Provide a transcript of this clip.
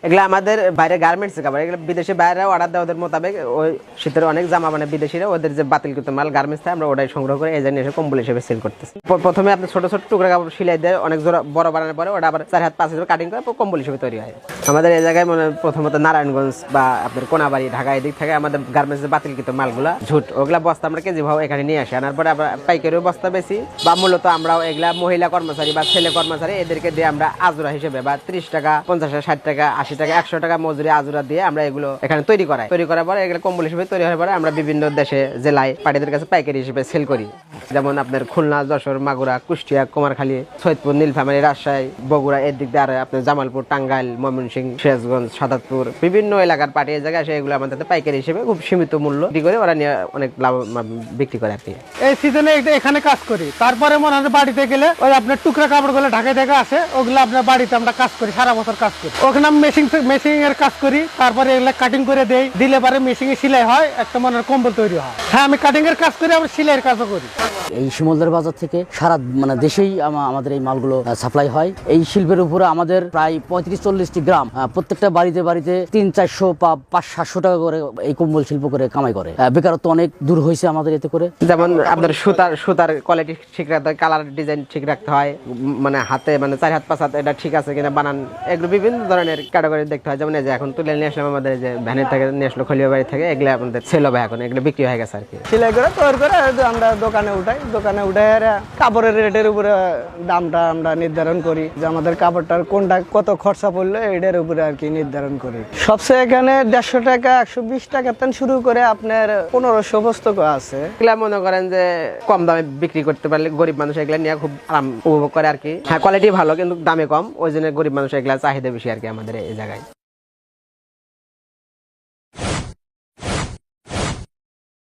এগুলো আমাদের বাইরে গার্মেন্টস কাপড়, এগুলো বিদেশি বাইরে অর্ডার দেওয়া ওদের মোতাবেক ওই শীতের অনেক জামা মানে বিদেশিরা ওদের যে বাতিলকৃত মাল গার্মেন্টস থাকে আমরা ওটাই সংগ্রহ করে এই জন্য এসে কম্বল হিসেবে সেল করতেছি। প্রথমে আপনি ছোট ছোট টুকরা কাপড় সিলাই দেয় অনেক জোড়া বড় বানানোর পরে ওটা আবার 4 হাত 5 হাত কাটিং করে কম্বল হিসেবে তৈরি হয়। আমাদের এই জায়গায় মানে প্রথমত নারায়ণগঞ্জ বা আপনার কোনাবাড়ি ঢাকা এদিক থেকে আমাদের গার্মেন্টসের বাতিলকৃত মালগুলা ঝুট ওগুলা বস্তা আমরা কেজি ভাও এখানে নিয়ে আসি, আনার পরে আমরা পাইকারিও বস্তা বেশি বা মূলত আমরাও এগুলা মহিলা কর্মচারী বা ছেলে কর্মচারী এদেরকে দিয়ে আমরা আজুরা হিসেবে বা 30 টাকা 50 টাকা 60 টাকা 80 টাকা 100 টাকা মজুরি আজুরা দিয়ে আমরা এগুলো এখানে তৈরি করার পরে এগুলো কম্বল হিসেবে তৈরি হওয়ার পরে আমরা বিভিন্ন দেশে জেলায় পার্টিদের কাছে পাইকারি হিসেবে সেল করি। যেমন আপনার খুলনা, যশোর, মাগুরা, কুষ্টিয়া, কুমারখালী, সৈয়দপুর, নীলফামারী, রাজশাহী, বগুড়া এর দিক দিয়ে আর আপনার জামালপুর, টাঙ্গাইল, ময়মনসিংহ, সিরাজগঞ্জ, সাদাতপুর বিভিন্ন এলাকার পার্টি এই জায়গায় এগুলো আমাদের পাইকারি হিসেবে খুব সীমিত মূল্য বিক্রি করে ওরা নিয়ে অনেক লাভ বিক্রি করে আর কি। এই সিজনে এখানে কাজ করি, তারপরে মনে হয় বাড়িতে গেলে ওই আপনার টুকরা কাপড়গুলো ঢাকায় থেকে আসে ওগুলো আপনার বাড়িতে আমরা কাজ করি, সারা বছর কাজ করি। ওখানে মেশিন এর কাজ করি, তারপরে এগুলো কাটিং করে দেই, দিলে পরে মেশিন এ সেলাই হয়, একটা মনে কম্বল তৈরি হয়। হ্যাঁ আমি কাটিং এর কাজ করি, আবার সেলাইয়ের কাজও করি। এই শিমুলদার বাজার থেকে সারা দেশেই আমাদের এই মালগুলো সাপ্লাই হয়। এই শিল্পের উপরে আমাদের প্রায় 35-40টি গ্রাম, প্রত্যেকটা বাড়িতে 300-400 বা 500-700 টাকা করে এই কম্বল শিল্প করে কামাই করে। বেকারত্ব অনেক দূর হয়েছে আমাদের এতে করে। যেমন আপনার সুতার কোয়ালিটি ঠিক রাখতে হয়, কালার ডিজাইন ঠিক রাখতে হয়, মানে হাতে মানে 4 হাত 5 হাত এটা ঠিক আছে কিনা বানান, এগুলো বিভিন্ন ধরনের ক্যাটাগরি দেখতে হয়। যেমন এই যে এখন তুলে নিয়ে আসলাম আমাদের যে ভ্যানের থেকে নিয়ে আসলো খলিয়া বাড়ি থেকে, এগুলো আমাদের সেল হবে এখন, এগুলো বিক্রি হয়ে গেছে আর কি। সেলাই করে তৈরি করে আমরা দোকানে উঠাই কাপড়ের রেটের উপরে দামটা আমরা নির্ধারণ করি, যে আমাদের কাপড়টার কোনটা কত খরচা পড়লো এটার উপরে আর কি নির্ধারণ করি। সবচেয়ে এখানে 150 টাকা 120 টাকা শুরু করে আপনার 1500 পুস্তক আছে। এগুলা মনে করেন যে কম দামে বিক্রি করতে পারলে গরিব মানুষ এগুলা নিয়ে খুব আরাম উপভোগ করে আর কি। হ্যাঁ কোয়ালিটি ভালো কিন্তু দামে কম, ওই জন্য গরিব মানুষ এগুলা চাহিদা বেশি আর কি আমাদের এই জায়গায়।